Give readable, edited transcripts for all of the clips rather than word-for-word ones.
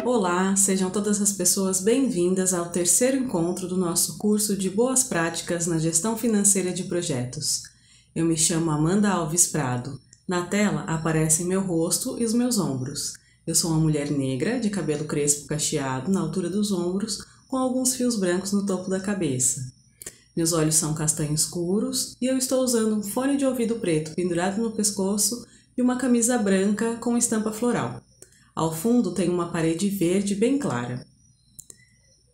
Olá, sejam todas as pessoas bem-vindas ao terceiro encontro do nosso curso de Boas Práticas na Gestão Financeira de Projetos. Eu me chamo Amanda Alves Prado. Na tela aparecem meu rosto e os meus ombros. Eu sou uma mulher negra, de cabelo crespo cacheado na altura dos ombros, com alguns fios brancos no topo da cabeça. Meus olhos são castanhos escuros e eu estou usando um fone de ouvido preto pendurado no pescoço e uma camisa branca com estampa floral. Ao fundo tem uma parede verde bem clara.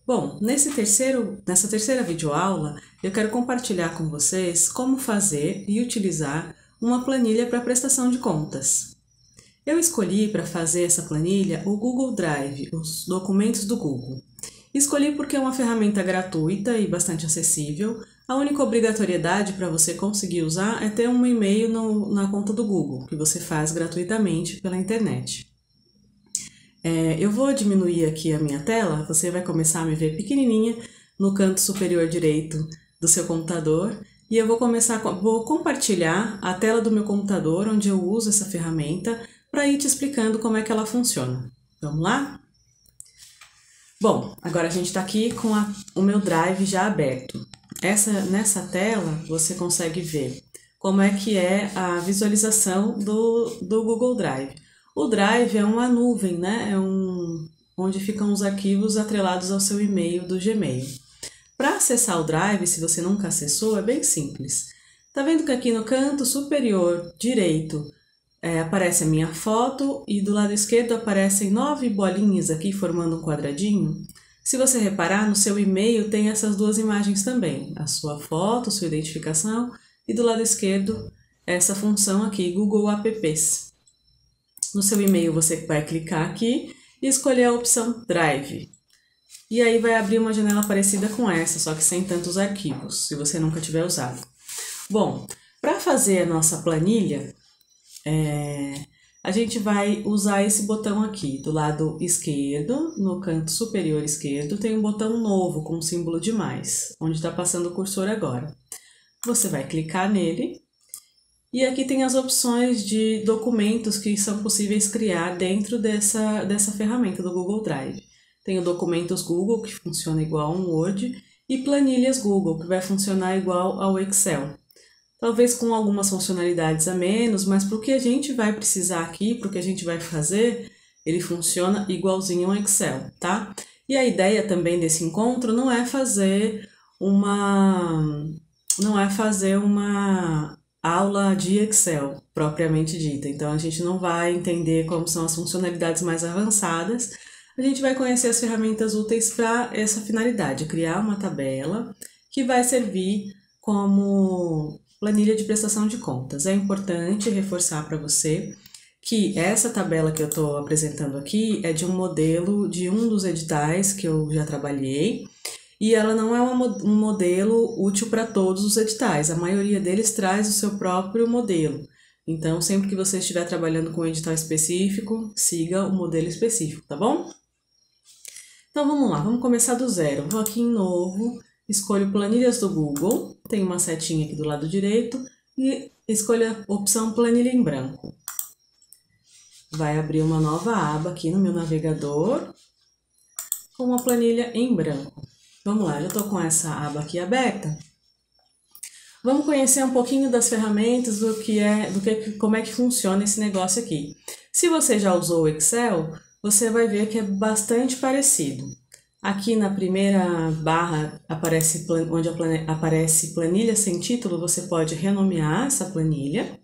Bom, nessa terceira videoaula, eu quero compartilhar com vocês como fazer e utilizar uma planilha para prestação de contas. Eu escolhi para fazer essa planilha o Google Drive, os documentos do Google. Escolhi porque é uma ferramenta gratuita e bastante acessível. A única obrigatoriedade para você conseguir usar é ter um e-mail na conta do Google, que você faz gratuitamente pela internet. Eu vou diminuir aqui a minha tela, você vai começar a me ver pequenininha no canto superior direito do seu computador e eu vou compartilhar a tela do meu computador onde eu uso essa ferramenta para ir te explicando como é que ela funciona. Vamos lá? Bom, agora a gente está aqui com o meu Drive já aberto. Nessa tela você consegue ver como é que é a visualização do Google Drive. O Drive é uma nuvem, né? Onde ficam os arquivos atrelados ao seu e-mail do Gmail. Para acessar o Drive, se você nunca acessou, é bem simples. Tá vendo que aqui no canto superior direito aparece a minha foto e do lado esquerdo aparecem 9 bolinhas aqui formando um quadradinho? Se você reparar, no seu e-mail tem essas duas imagens também, a sua foto, sua identificação e do lado esquerdo essa função aqui, Google Apps. No seu e-mail você vai clicar aqui e escolher a opção Drive. E aí vai abrir uma janela parecida com essa, só que sem tantos arquivos, se você nunca tiver usado. Bom, para fazer a nossa planilha, a gente vai usar esse botão aqui, do lado esquerdo, no canto superior esquerdo, tem um botão novo com o símbolo de mais, onde está passando o cursor agora. Você vai clicar nele. E aqui tem as opções de documentos que são possíveis criar dentro dessa ferramenta do Google Drive. Tem o Documentos Google, que funciona igual a um Word, e Planilhas Google, que vai funcionar igual ao Excel. Talvez com algumas funcionalidades a menos, mas para o que a gente vai precisar aqui, para o que a gente vai fazer, ele funciona igualzinho ao Excel, tá? E a ideia também desse encontro não é fazer uma aula de Excel, propriamente dita. Então, a gente não vai entender como são as funcionalidades mais avançadas. A gente vai conhecer as ferramentas úteis para essa finalidade, criar uma tabela que vai servir como planilha de prestação de contas. É importante reforçar para você que essa tabela que eu estou apresentando aqui é de um modelo de um dos editais que eu já trabalhei, e ela não é um modelo útil para todos os editais, a maioria deles traz o seu próprio modelo. Então, sempre que você estiver trabalhando com um edital específico, siga o modelo específico, tá bom? Então, vamos lá, vamos começar do zero. Vou aqui em Novo, escolho Planilhas do Google, tem uma setinha aqui do lado direito, e escolho a opção Planilha em branco. Vai abrir uma nova aba aqui no meu navegador, com uma planilha em branco. Vamos lá, já estou com essa aba aqui aberta. Vamos conhecer um pouquinho das ferramentas, como é que funciona esse negócio aqui. Se você já usou o Excel, você vai ver que é bastante parecido. Aqui na primeira barra, onde aparece planilha sem título, você pode renomear essa planilha.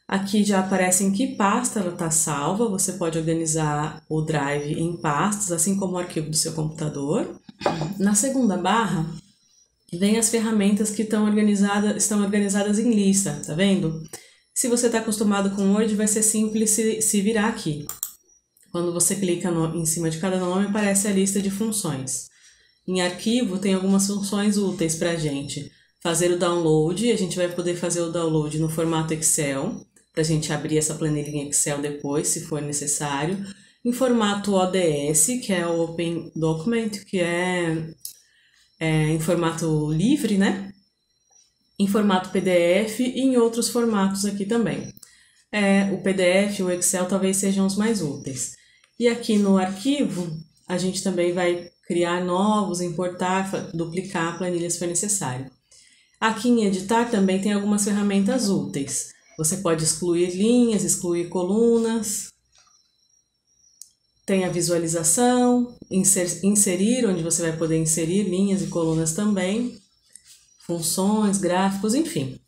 Aqui já aparece em que pasta ela está salva, você pode organizar o Drive em pastas, assim como o arquivo do seu computador. Na segunda barra, vem as ferramentas que estão organizadas em lista, tá vendo? Se você está acostumado com Word, vai ser simples se virar aqui. Quando você clica em cima de cada nome, aparece a lista de funções. Em arquivo, tem algumas funções úteis para a gente. Fazer o download, a gente vai poder fazer o download no formato Excel, para a gente abrir essa planilha em Excel depois, se for necessário. Em formato ODS, que é o Open Document, que é em formato livre, né? em formato PDF e em outros formatos aqui também. O PDF e o Excel talvez sejam os mais úteis. E aqui no arquivo, a gente também vai criar novos, importar, duplicar planilhas se for necessário. Aqui em editar também tem algumas ferramentas úteis. Você pode excluir linhas, excluir colunas. Tem a visualização, inserir, onde você vai poder inserir linhas e colunas também. Funções, gráficos, enfim.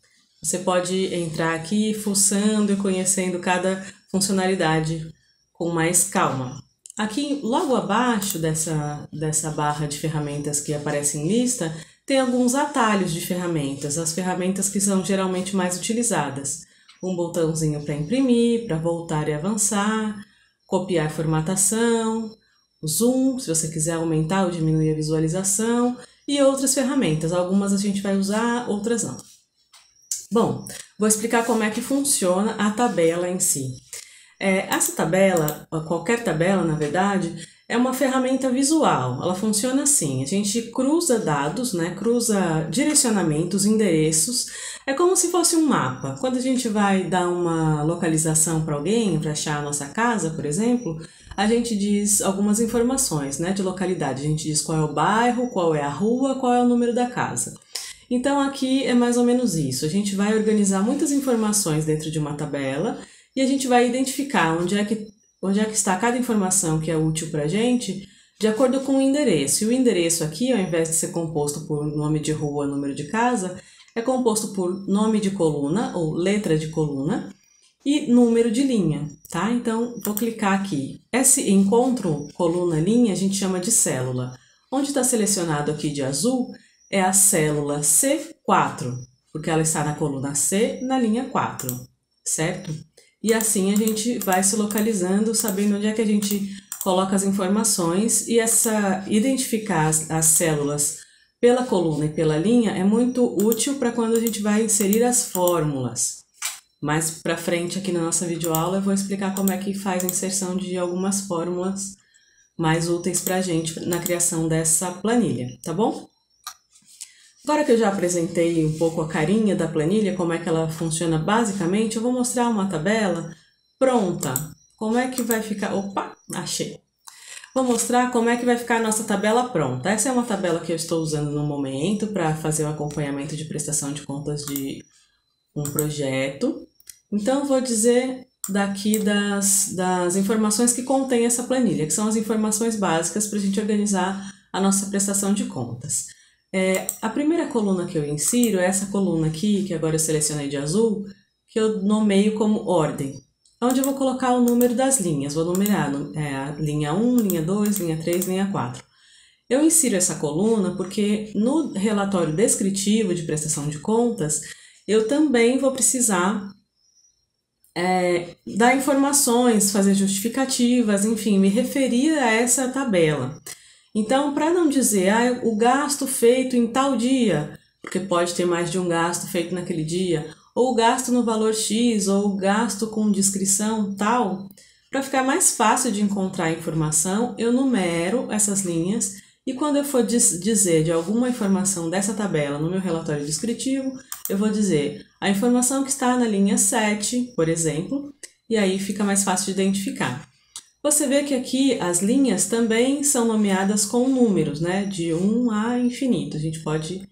Você pode entrar aqui fuçando e conhecendo cada funcionalidade com mais calma. Aqui, logo abaixo dessa barra de ferramentas que aparece em lista, tem alguns atalhos de ferramentas, as ferramentas que são geralmente mais utilizadas. Um botãozinho para imprimir, para voltar e avançar, copiar formatação, o zoom, se você quiser aumentar ou diminuir a visualização, e outras ferramentas. Algumas a gente vai usar, outras não. Bom, vou explicar como é que funciona a tabela em si. Essa tabela, qualquer tabela na verdade, é uma ferramenta visual. Ela funciona assim, a gente cruza dados, né? Cruza direcionamentos, endereços, é como se fosse um mapa. Quando a gente vai dar uma localização para alguém, para achar a nossa casa, por exemplo, a gente diz algumas informações, né, de localidade. A gente diz qual é o bairro, qual é a rua, qual é o número da casa. Então aqui é mais ou menos isso. A gente vai organizar muitas informações dentro de uma tabela e a gente vai identificar onde é que está cada informação que é útil para a gente, de acordo com o endereço. E o endereço aqui, ao invés de ser composto por nome de rua, número de casa, é composto por nome de coluna ou letra de coluna e número de linha, tá? Então, vou clicar aqui. Esse encontro coluna-linha a gente chama de célula. Onde está selecionado aqui de azul é a célula C4, porque ela está na coluna C, na linha 4, certo? E assim a gente vai se localizando, sabendo onde é que a gente coloca as informações, e identificar as células pela coluna e pela linha é muito útil para quando a gente vai inserir as fórmulas. Mais para frente aqui na nossa videoaula eu vou explicar como é que faz a inserção de algumas fórmulas mais úteis para a gente na criação dessa planilha, tá bom? Agora que eu já apresentei um pouco a carinha da planilha, como é que ela funciona basicamente, eu vou mostrar uma tabela pronta. Como é que vai ficar... Opa, achei! Vou mostrar como é que vai ficar a nossa tabela pronta. Essa é uma tabela que eu estou usando no momento para fazer o acompanhamento de prestação de contas de um projeto. Então, vou dizer daqui das informações que contém essa planilha, que são as informações básicas para a gente organizar a nossa prestação de contas. A primeira coluna que eu insiro é essa coluna aqui, que agora eu selecionei de azul, que eu nomeio como ordem, onde eu vou colocar o número das linhas. Vou numerar a linha 1, linha 2, linha 3, linha 4. Eu insiro essa coluna porque no relatório descritivo de prestação de contas, eu também vou precisar dar informações, fazer justificativas, enfim, me referir a essa tabela. Então, para não dizer, o gasto feito em tal dia, porque pode ter mais de um gasto feito naquele dia, ou o gasto no valor X, ou o gasto com descrição tal, para ficar mais fácil de encontrar a informação, eu numero essas linhas e quando eu for dizer de alguma informação dessa tabela no meu relatório descritivo, eu vou dizer a informação que está na linha 7, por exemplo, e aí fica mais fácil de identificar. Você vê que aqui as linhas também são nomeadas com números, né? De 1 a infinito. A gente pode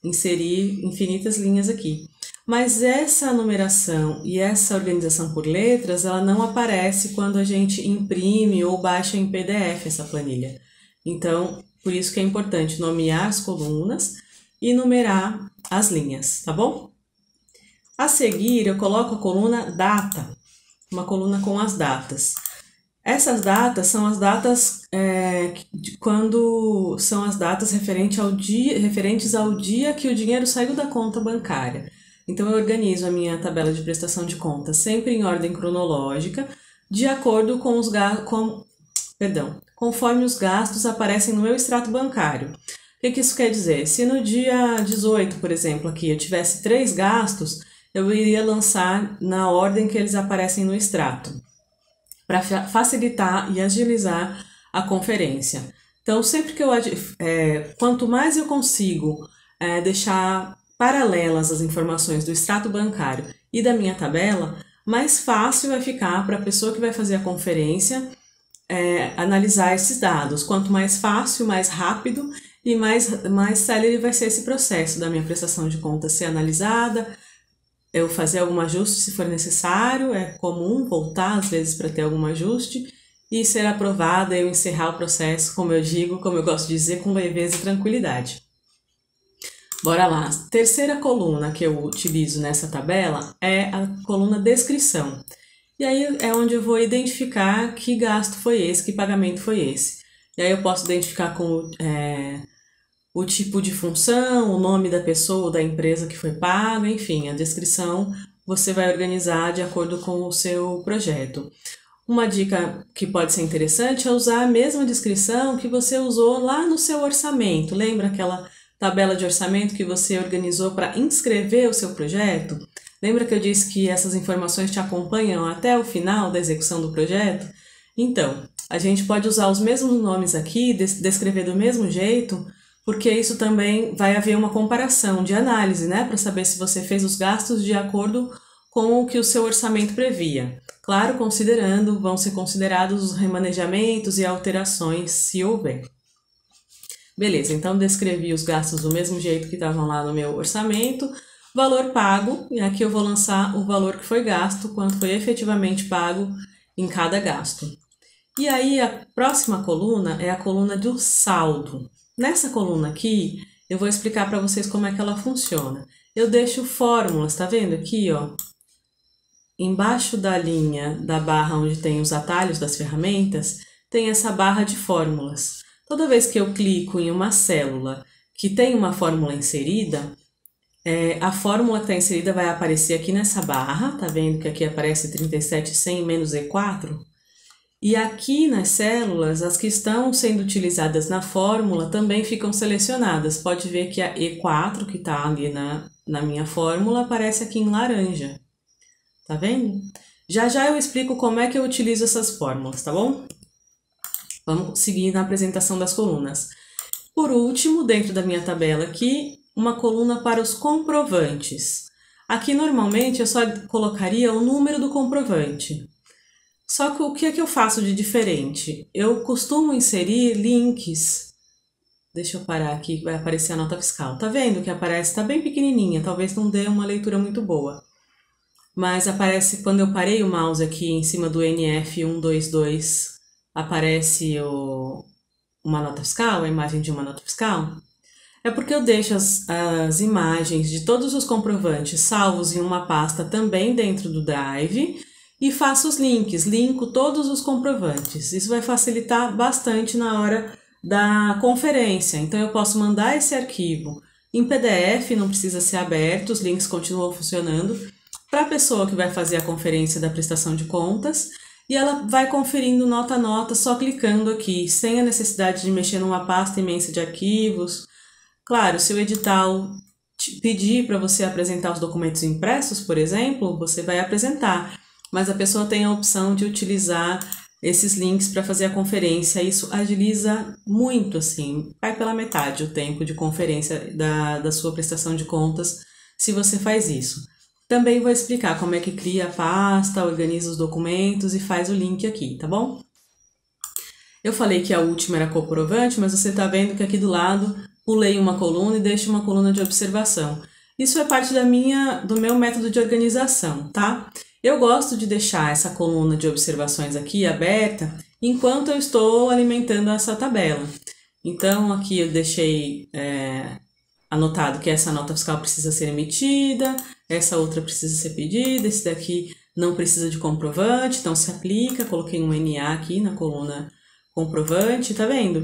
inserir infinitas linhas aqui. Mas essa numeração e essa organização por letras, ela não aparece quando a gente imprime ou baixa em PDF essa planilha. Então, por isso que é importante nomear as colunas e numerar as linhas, tá bom? A seguir, eu coloco a coluna data, uma coluna com as datas. Essas datas são as datas quando são as datas referentes ao dia que o dinheiro saiu da conta bancária. Então eu organizo a minha tabela de prestação de contas sempre em ordem cronológica, de acordo com conforme os gastos aparecem no meu extrato bancário. O que isso quer dizer? Se no dia 18, por exemplo, aqui eu tivesse 3 gastos, eu iria lançar na ordem que eles aparecem no extrato, para facilitar e agilizar a conferência. Então, sempre que quanto mais eu consigo deixar paralelas às informações do extrato bancário e da minha tabela, mais fácil vai ficar para a pessoa que vai fazer a conferência analisar esses dados. Quanto mais fácil, mais rápido e mais célere vai ser esse processo da minha prestação de contas ser analisada, eu fazer algum ajuste se for necessário, é comum voltar às vezes para ter algum ajuste, e ser aprovada e eu encerrar o processo, como eu digo, como eu gosto de dizer, com leveza e tranquilidade. Bora lá. Terceira coluna que eu utilizo nessa tabela é a coluna descrição. E aí é onde eu vou identificar que gasto foi esse, que pagamento foi esse. E aí eu posso identificar com o tipo de função, o nome da pessoa ou da empresa que foi paga, enfim, a descrição você vai organizar de acordo com o seu projeto. Uma dica que pode ser interessante é usar a mesma descrição que você usou lá no seu orçamento. Lembra aquela tabela de orçamento que você organizou para inscrever o seu projeto? Lembra que eu disse que essas informações te acompanham até o final da execução do projeto? Então, a gente pode usar os mesmos nomes aqui, descrever do mesmo jeito, porque isso também vai haver uma comparação de análise, né? Para saber se você fez os gastos de acordo com o que o seu orçamento previa. Claro, vão ser considerados os remanejamentos e alterações, se houver. Beleza, então descrevi os gastos do mesmo jeito que estavam lá no meu orçamento. Valor pago, e aqui eu vou lançar o valor que foi gasto, quanto foi efetivamente pago em cada gasto. E aí a próxima coluna é a coluna do saldo. Nessa coluna aqui, eu vou explicar para vocês como é que ela funciona. Eu deixo fórmulas, tá vendo aqui, ó? Embaixo da linha da barra onde tem os atalhos das ferramentas, tem essa barra de fórmulas. Toda vez que eu clico em uma célula que tem uma fórmula inserida, a fórmula que está inserida vai aparecer aqui nessa barra, tá vendo que aqui aparece 37,100 menos E4? E aqui nas células, as que estão sendo utilizadas na fórmula também ficam selecionadas. Pode ver que a E4, que está ali na minha fórmula, aparece aqui em laranja. Tá vendo? Já já eu explico como é que eu utilizo essas fórmulas, tá bom? Vamos seguir na apresentação das colunas. Por último, dentro da minha tabela aqui, uma coluna para os comprovantes. Aqui, normalmente, eu só colocaria o número do comprovante. Só que o que é que eu faço de diferente? Eu costumo inserir links. Deixa eu parar aqui, que vai aparecer a nota fiscal. Tá vendo que aparece? Tá bem pequenininha, talvez não dê uma leitura muito boa. Mas aparece, quando eu parei o mouse aqui em cima do NF122, aparece uma nota fiscal, a imagem de uma nota fiscal. É porque eu deixo as imagens de todos os comprovantes salvos em uma pasta também dentro do Drive e faço os links, linko todos os comprovantes. Isso vai facilitar bastante na hora da conferência. Então eu posso mandar esse arquivo em PDF, não precisa ser aberto, os links continuam funcionando, para a pessoa que vai fazer a conferência da prestação de contas, e ela vai conferindo nota a nota só clicando aqui, sem a necessidade de mexer numa pasta imensa de arquivos. Claro, se o edital pedir para você apresentar os documentos impressos, por exemplo, você vai apresentar, mas a pessoa tem a opção de utilizar esses links para fazer a conferência. Isso agiliza muito, assim, vai pela metade o tempo de conferência da sua prestação de contas, se você faz isso. Também vou explicar como é que cria a pasta, organiza os documentos e faz o link aqui, tá bom? Eu falei que a última era comprovante, mas você está vendo que aqui do lado pulei uma coluna e deixo uma coluna de observação. Isso é parte do meu método de organização, tá? Eu gosto de deixar essa coluna de observações aqui aberta enquanto eu estou alimentando essa tabela. Então, aqui eu deixei anotado que essa nota fiscal precisa ser emitida, essa outra precisa ser pedida, esse daqui não precisa de comprovante, então se aplica, coloquei um NA aqui na coluna comprovante, tá vendo?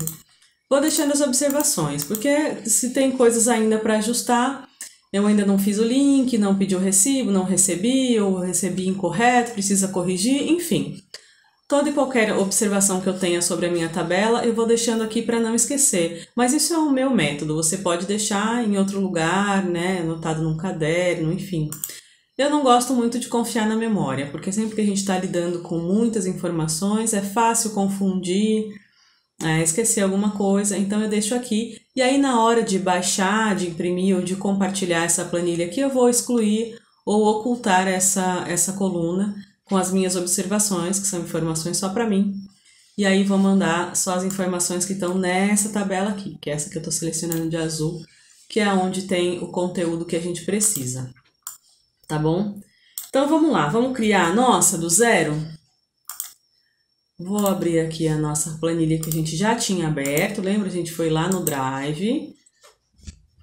Vou deixando as observações, porque se tem coisas ainda para ajustar, eu ainda não fiz o link, não pedi o recibo, não recebi, ou recebi incorreto, precisa corrigir, enfim. Toda e qualquer observação que eu tenha sobre a minha tabela, eu vou deixando aqui para não esquecer. Mas isso é o meu método, você pode deixar em outro lugar, né, anotado num caderno, enfim. Eu não gosto muito de confiar na memória, porque sempre que a gente está lidando com muitas informações, é fácil confundir, esquecer alguma coisa, então eu deixo aqui. E aí na hora de baixar, de imprimir ou de compartilhar essa planilha aqui, eu vou excluir ou ocultar essa coluna com as minhas observações, que são informações só para mim. E aí vou mandar só as informações que estão nessa tabela aqui, que é essa que eu estou selecionando de azul, que é onde tem o conteúdo que a gente precisa. Tá bom? Então vamos lá, vamos criar a nossa do zero? Vou abrir aqui a nossa planilha que a gente já tinha aberto. Lembra? A gente foi lá no Drive.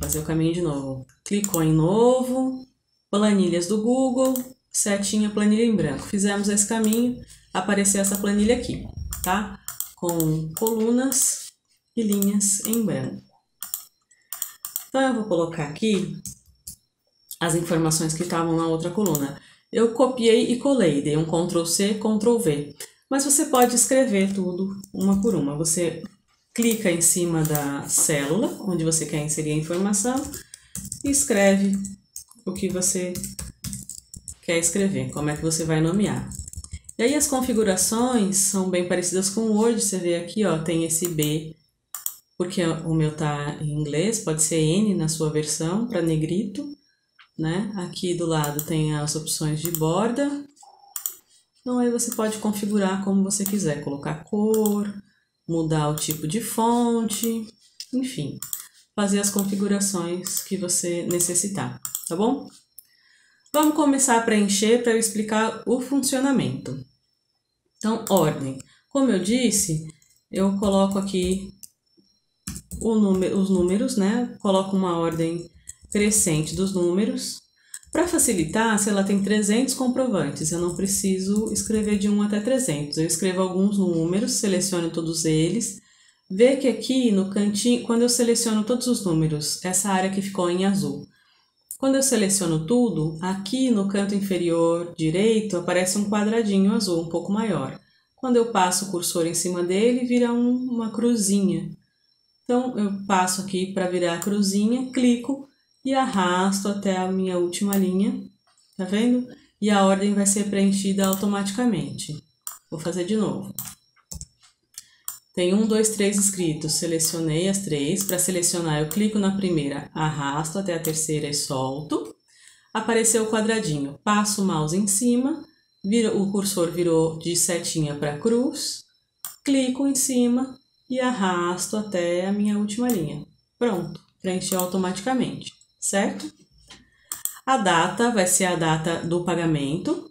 Fazer o caminho de novo. Clicou em novo. Planilhas do Google. Setinha, planilha em branco. Fizemos esse caminho. Apareceu essa planilha aqui, tá? Com colunas e linhas em branco. Então eu vou colocar aqui as informações que estavam na outra coluna. Eu copiei e colei. Dei um Ctrl+C, Ctrl+V. Mas você pode escrever tudo uma por uma. Você clica em cima da célula, onde você quer inserir a informação, e escreve o que você quer escrever, como é que você vai nomear. E aí as configurações são bem parecidas com o Word. Você vê aqui, ó, tem esse B, porque o meu tá em inglês, pode ser N na sua versão, para negrito, né? Aqui do lado tem as opções de borda. Então aí você pode configurar como você quiser, colocar cor, mudar o tipo de fonte, enfim, fazer as configurações que você necessitar, tá bom? Vamos começar a preencher para eu explicar o funcionamento. Então, ordem. Como eu disse, eu coloco aqui os números, né? Coloco uma ordem crescente dos números. Para facilitar, se ela tem 300 comprovantes, eu não preciso escrever de 1 até 300. Eu escrevo alguns números, seleciono todos eles. Vê que aqui no cantinho, quando eu seleciono todos os números, essa área que ficou em azul. Quando eu seleciono tudo, aqui no canto inferior direito aparece um quadradinho azul um pouco maior. Quando eu passo o cursor em cima dele, vira uma cruzinha. Então eu passo aqui para virar a cruzinha, clico e arrasto até a minha última linha, tá vendo? E a ordem vai ser preenchida automaticamente. Vou fazer de novo. Tem 1, 2, 3 escritos, selecionei as 3. Para selecionar, eu clico na primeira, arrasto até a terceira e solto. Apareceu o quadradinho, passo o mouse em cima, o cursor virou de setinha para cruz, clico em cima e arrasto até a minha última linha. Pronto, preencheu automaticamente. Certo? A data vai ser a data do pagamento.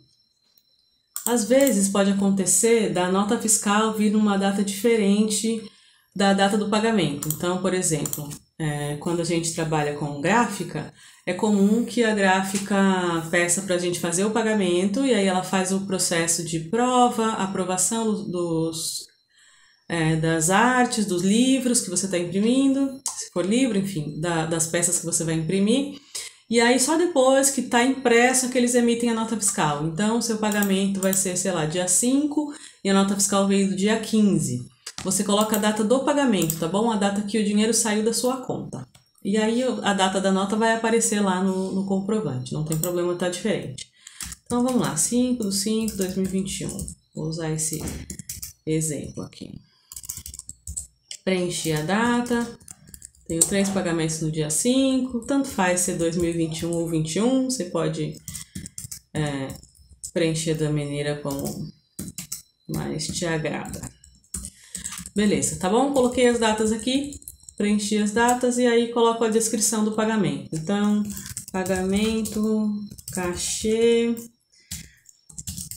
Às vezes pode acontecer da nota fiscal vir uma data diferente da data do pagamento. Então, por exemplo, quando a gente trabalha com gráfica, é comum que a gráfica peça para a gente fazer o pagamento e aí ela faz o processo de prova, aprovação das artes, dos livros que você está imprimindo, se for livro, enfim, das peças que você vai imprimir. E aí só depois que está impresso que eles emitem a nota fiscal. Então, seu pagamento vai ser, sei lá, dia 5 e a nota fiscal veio do dia 15. Você coloca a data do pagamento, tá bom? A data que o dinheiro saiu da sua conta. E aí a data da nota vai aparecer lá no comprovante, não tem problema, tá diferente. Então vamos lá, 5/5/2021. Vou usar esse exemplo aqui. Preenchi a data, tenho 3 pagamentos no dia 5, tanto faz ser 2021 ou 21, você pode preencher da maneira como mais te agrada. Beleza, tá bom? Coloquei as datas aqui, preenchi as datas e aí coloco a descrição do pagamento. Então, pagamento, cachê,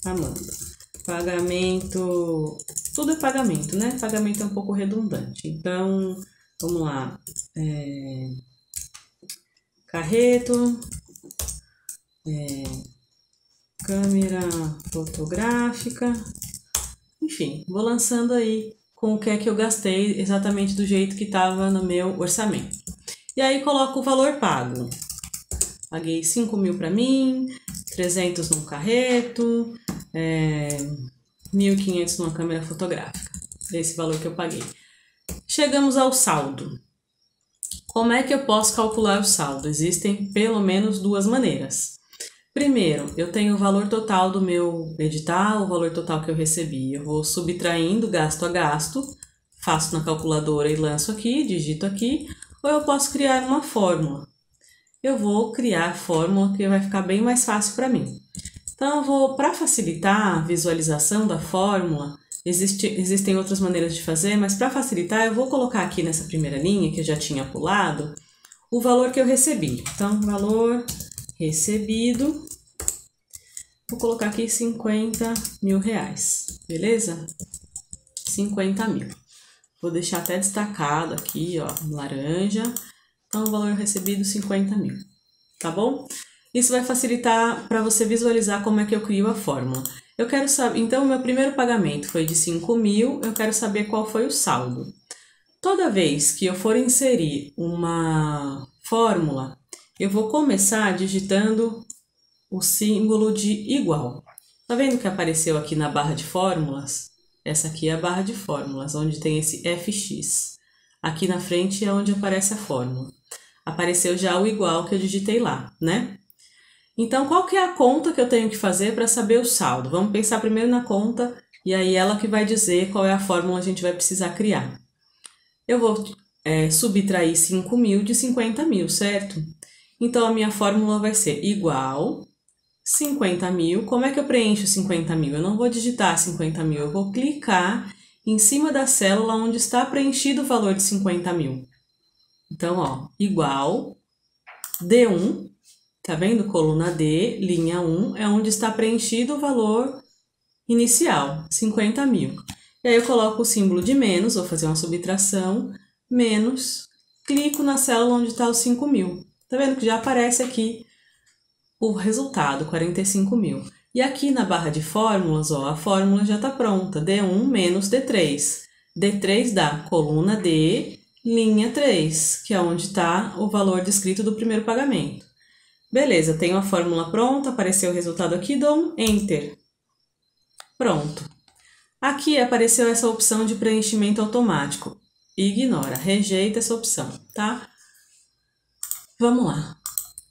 Amanda. Pagamento, tudo é pagamento, né? Pagamento é um pouco redundante. Então, vamos lá. Carreto, câmera fotográfica, enfim, vou lançando aí com o que é que eu gastei exatamente do jeito que estava no meu orçamento. E aí coloco o valor pago. Paguei 5.000 para mim, 300 num carreto, 1.500 numa câmera fotográfica. Esse valor que eu paguei. Chegamos ao saldo. Como é que eu posso calcular o saldo? Existem pelo menos 2 maneiras. Primeiro, eu tenho o valor total do meu edital, o valor total que eu recebi. Eu vou subtraindo gasto a gasto, faço na calculadora e lanço aqui, digito aqui. ou eu posso criar uma fórmula. Eu vou criar a fórmula que vai ficar bem mais fácil para mim. Então, eu vou, para facilitar a visualização da fórmula, existem outras maneiras de fazer, mas para facilitar, eu vou colocar aqui nessa primeira linha, que eu já tinha pulado, o valor que eu recebi. Então, valor recebido, vou colocar aqui 50 mil reais, beleza? 50 mil. Vou deixar até destacado aqui, ó, laranja. Então, o valor recebido 50 mil, tá bom? Isso vai facilitar para você visualizar como é que eu crio a fórmula. Eu quero saber, então, o meu primeiro pagamento foi de 5 mil, eu quero saber qual foi o saldo. Toda vez que eu for inserir uma fórmula, eu vou começar digitando o símbolo de igual. Tá vendo que apareceu aqui na barra de fórmulas? Essa aqui é a barra de fórmulas, onde tem esse FX. Aqui na frente é onde aparece a fórmula. Apareceu já o igual que eu digitei lá, né? Então, qual que é a conta que eu tenho que fazer para saber o saldo? Vamos pensar primeiro na conta e aí ela que vai dizer qual é a fórmula que a gente vai precisar criar. Eu vou subtrair 5 mil de 50 mil, certo? Então, a minha fórmula vai ser igual 50 mil. Como é que eu preencho 50 mil? Eu não vou digitar 50 mil, eu vou clicar em cima da célula onde está preenchido o valor de 50 mil. Então, ó, igual D1. Tá vendo? Coluna D, linha 1, é onde está preenchido o valor inicial, 50 mil. E aí eu coloco o símbolo de menos, vou fazer uma subtração, menos, clico na célula onde está os 5 mil. Tá vendo que já aparece aqui o resultado, 45 mil. E aqui na barra de fórmulas, ó, a fórmula já está pronta, D1 menos D3. D3 dá coluna D, linha 3, que é onde está o valor descrito do primeiro pagamento. Beleza, tenho a fórmula pronta, apareceu o resultado aqui, dou um Enter. Pronto. Aqui apareceu essa opção de preenchimento automático. Ignora, rejeita essa opção, tá? Vamos lá.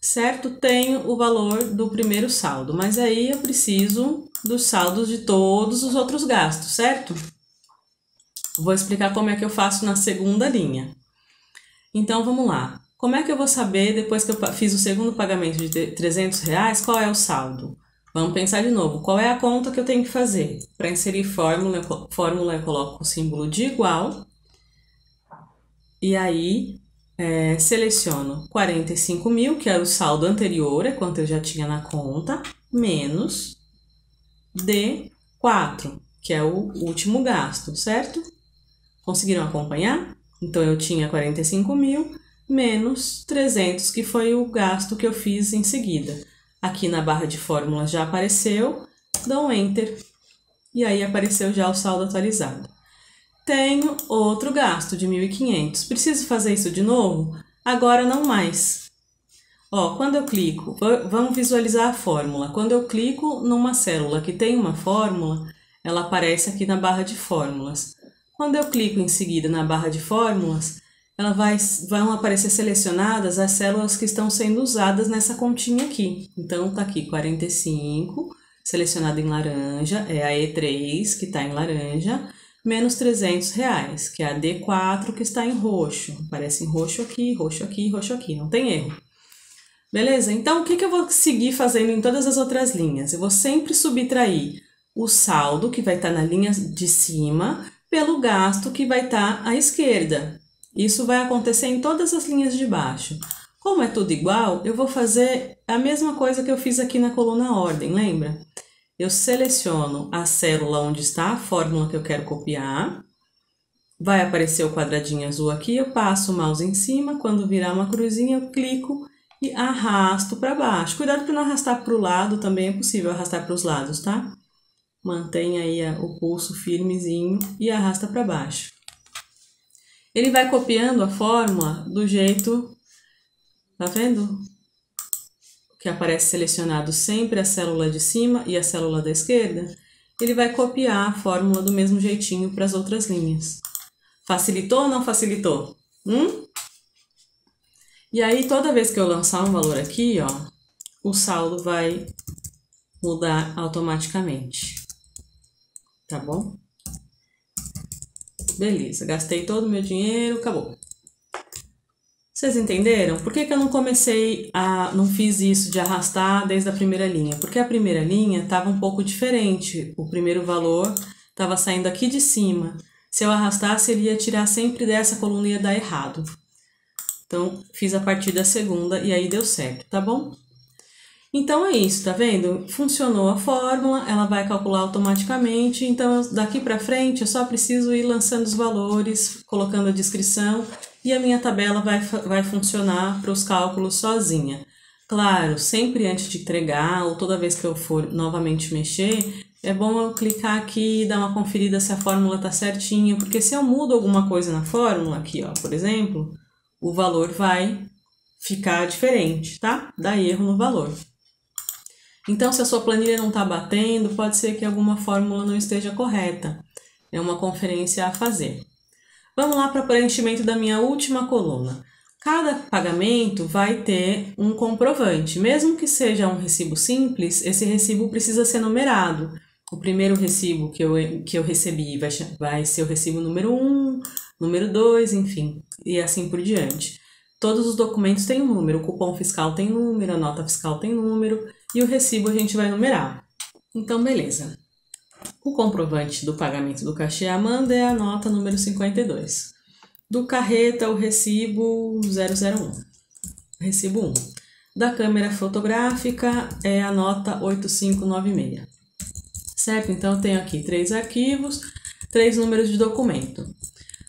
Certo, tenho o valor do primeiro saldo, mas aí eu preciso dos saldos de todos os outros gastos, certo? Vou explicar como é que eu faço na segunda linha. Então, vamos lá. Como é que eu vou saber, depois que eu fiz o segundo pagamento de 300 reais, qual é o saldo? Vamos pensar de novo. Qual é a conta que eu tenho que fazer? Para inserir fórmula, eu coloco o símbolo de igual. E aí, seleciono 45 mil, que era o saldo anterior, é quanto eu já tinha na conta, menos D4, que é o último gasto, certo? Conseguiram acompanhar? Então, eu tinha 45 mil menos 300, que foi o gasto que eu fiz em seguida. Aqui na barra de fórmulas já apareceu, dou um Enter, e aí apareceu já o saldo atualizado. Tenho outro gasto de 1.500. Preciso fazer isso de novo? Agora não mais. Ó, quando eu clico, vamos visualizar a fórmula. Quando eu clico numa célula que tem uma fórmula, ela aparece aqui na barra de fórmulas. Quando eu clico em seguida na barra de fórmulas, vão aparecer selecionadas as células que estão sendo usadas nessa continha aqui. Então, tá aqui 45, selecionado em laranja, é a E3, que está em laranja, menos 300 reais, que é a D4, que está em roxo. Aparece em roxo aqui, roxo aqui, roxo aqui, não tem erro. Beleza? Então, o que eu vou seguir fazendo em todas as outras linhas? Eu vou sempre subtrair o saldo, que vai estar na linha de cima, pelo gasto que vai estar à esquerda. Isso vai acontecer em todas as linhas de baixo. Como é tudo igual, eu vou fazer a mesma coisa que eu fiz aqui na coluna ordem, lembra? Eu seleciono a célula onde está a fórmula que eu quero copiar. Vai aparecer o quadradinho azul aqui, eu passo o mouse em cima, quando virar uma cruzinha eu clico e arrasto para baixo. Cuidado para não arrastar para o lado, também é possível arrastar para os lados, tá? Mantenha aí o pulso firmezinho e arrasta para baixo. Ele vai copiando a fórmula do jeito, tá vendo? Que aparece selecionado sempre a célula de cima e a célula da esquerda. Ele vai copiar a fórmula do mesmo jeitinho para as outras linhas. Facilitou ou não facilitou? E aí, toda vez que eu lançar um valor aqui, ó, o saldo vai mudar automaticamente. Tá bom? Beleza, gastei todo o meu dinheiro, acabou. Vocês entenderam? Por que que eu não fiz isso de arrastar desde a primeira linha? Porque a primeira linha estava um pouco diferente. O primeiro valor estava saindo aqui de cima. Se eu arrastasse, ele ia tirar sempre dessa coluna e ia dar errado. Então, fiz a partir da segunda e aí deu certo, tá bom? Então é isso, tá vendo? Funcionou a fórmula, ela vai calcular automaticamente, então daqui para frente eu só preciso ir lançando os valores, colocando a descrição e a minha tabela vai funcionar para os cálculos sozinha. Claro, sempre antes de entregar ou toda vez que eu for novamente mexer, é bom eu clicar aqui e dar uma conferida se a fórmula tá certinha, porque se eu mudo alguma coisa na fórmula, aqui ó, por exemplo, o valor vai ficar diferente, tá? Dá erro no valor. Então, se a sua planilha não está batendo, pode ser que alguma fórmula não esteja correta. É uma conferência a fazer. Vamos lá para o preenchimento da minha última coluna. Cada pagamento vai ter um comprovante. Mesmo que seja um recibo simples, esse recibo precisa ser numerado. O primeiro recibo que eu recebi vai ser o recibo número 1, número 2, enfim, e assim por diante. Todos os documentos têm um número, o cupom fiscal tem número, a nota fiscal tem número e o recibo a gente vai numerar. Então, beleza. O comprovante do pagamento do cachê Amanda é a nota número 52. Do carreta, o recibo 001. Recibo 1. Da câmera fotográfica é a nota 8596. Certo? Então, eu tenho aqui 3 arquivos, 3 números de documento.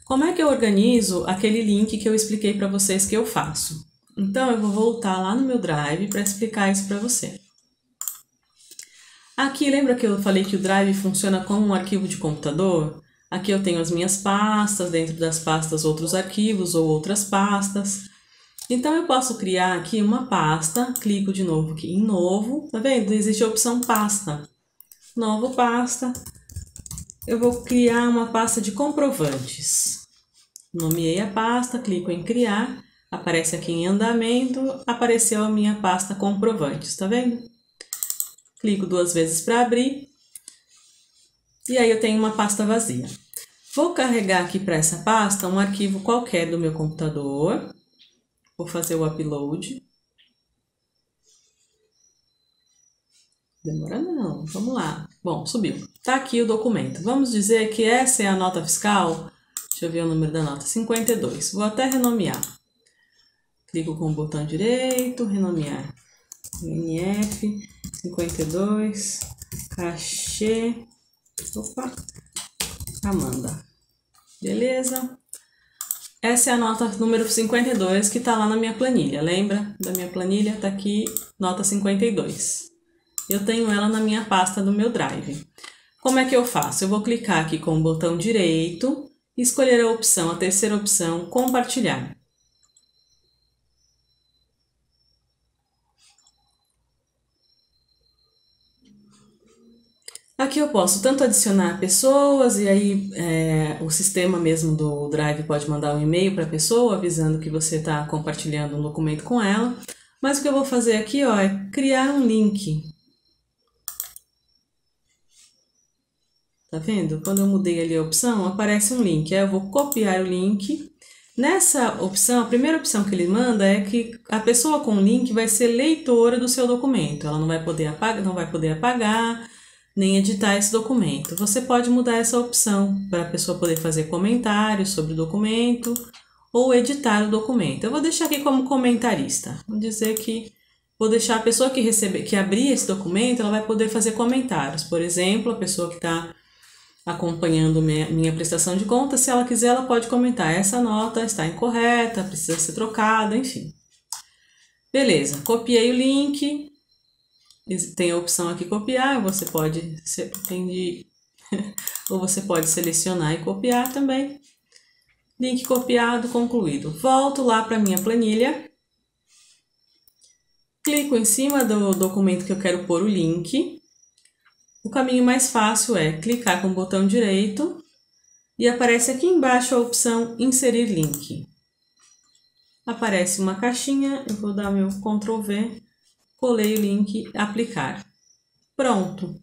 Como é que eu organizo aquele link que eu expliquei para vocês que eu faço? Então, eu vou voltar lá no meu Drive para explicar isso para você. Aqui, lembra que eu falei que o Drive funciona como um arquivo de computador? Aqui eu tenho as minhas pastas, dentro das pastas outros arquivos ou outras pastas. Então, eu posso criar aqui uma pasta, clico de novo aqui em novo, tá vendo? Existe a opção pasta. Novo pasta. Eu vou criar uma pasta de comprovantes. Nomeei a pasta, clico em criar, aparece aqui em andamento, apareceu a minha pasta comprovantes, tá vendo? Clico 2 vezes para abrir e aí eu tenho uma pasta vazia. Vou carregar aqui para essa pasta um arquivo qualquer do meu computador, vou fazer o upload. Demora não, vamos lá. Bom, subiu. Tá aqui o documento. Vamos dizer que essa é a nota fiscal. Deixa eu ver o número da nota. 52. Vou até renomear. Clico com o botão direito, renomear. NF 52, cachê. Opa. Amanda. Beleza? Essa é a nota número 52 que tá lá na minha planilha. Lembra da minha planilha? Tá aqui, nota 52. Eu tenho ela na minha pasta do meu Drive. Como é que eu faço? Eu vou clicar aqui com o botão direito e escolher a opção, a terceira opção, compartilhar. Aqui eu posso tanto adicionar pessoas e aí o sistema mesmo do Drive pode mandar um e-mail para a pessoa avisando que você está compartilhando um documento com ela. Mas o que eu vou fazer aqui ó, é criar um link. Tá vendo? Quando eu mudei ali a opção, aparece um link. Aí eu vou copiar o link. Nessa opção, a primeira opção que ele manda é que a pessoa com o link vai ser leitora do seu documento. Ela não vai poder apagar, nem editar esse documento. Você pode mudar essa opção para a pessoa poder fazer comentários sobre o documento ou editar o documento. Eu vou deixar aqui como comentarista. Vou dizer que vou deixar a pessoa que abrir esse documento, ela vai poder fazer comentários. Por exemplo, a pessoa que está acompanhando minha prestação de contas, se ela quiser, ela pode comentar, essa nota está incorreta, precisa ser trocada, enfim. Beleza, copiei o link, tem a opção aqui copiar, você pode, ou você pode selecionar e copiar também. Link copiado, concluído. Volto lá para minha planilha, clico em cima do documento que eu quero pôr o link. O caminho mais fácil é clicar com o botão direito e aparece aqui embaixo a opção inserir link. Aparece uma caixinha, eu vou dar meu Ctrl V, colei o link, aplicar. Pronto.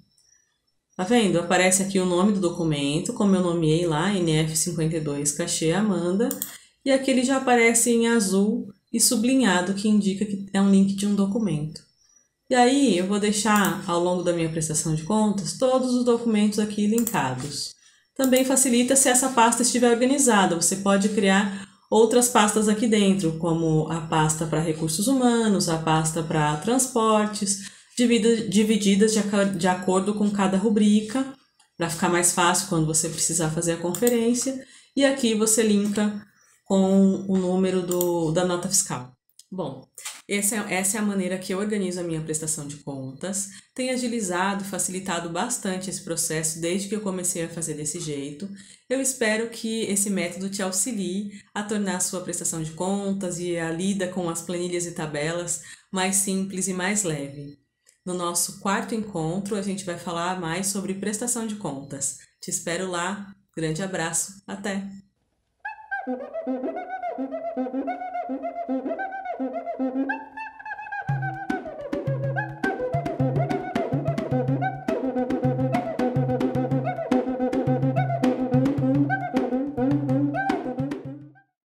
Tá vendo? Aparece aqui o nome do documento, como eu nomeei lá, NF52 Cachê Amanda, e aqui ele já aparece em azul e sublinhado, que indica que é um link de um documento. E aí eu vou deixar ao longo da minha prestação de contas todos os documentos aqui linkados. Também facilita se essa pasta estiver organizada, você pode criar outras pastas aqui dentro, como a pasta para recursos humanos, a pasta para transportes, divididas de acordo com cada rubrica, para ficar mais fácil quando você precisar fazer a conferência. E aqui você linka com o número da nota fiscal. Bom, essa é a maneira que eu organizo a minha prestação de contas. Tem agilizado e facilitado bastante esse processo desde que eu comecei a fazer desse jeito. Eu espero que esse método te auxilie a tornar a sua prestação de contas e a lida com as planilhas e tabelas mais simples e mais leve. No nosso quarto encontro, a gente vai falar mais sobre prestação de contas. Te espero lá. Grande abraço. Até!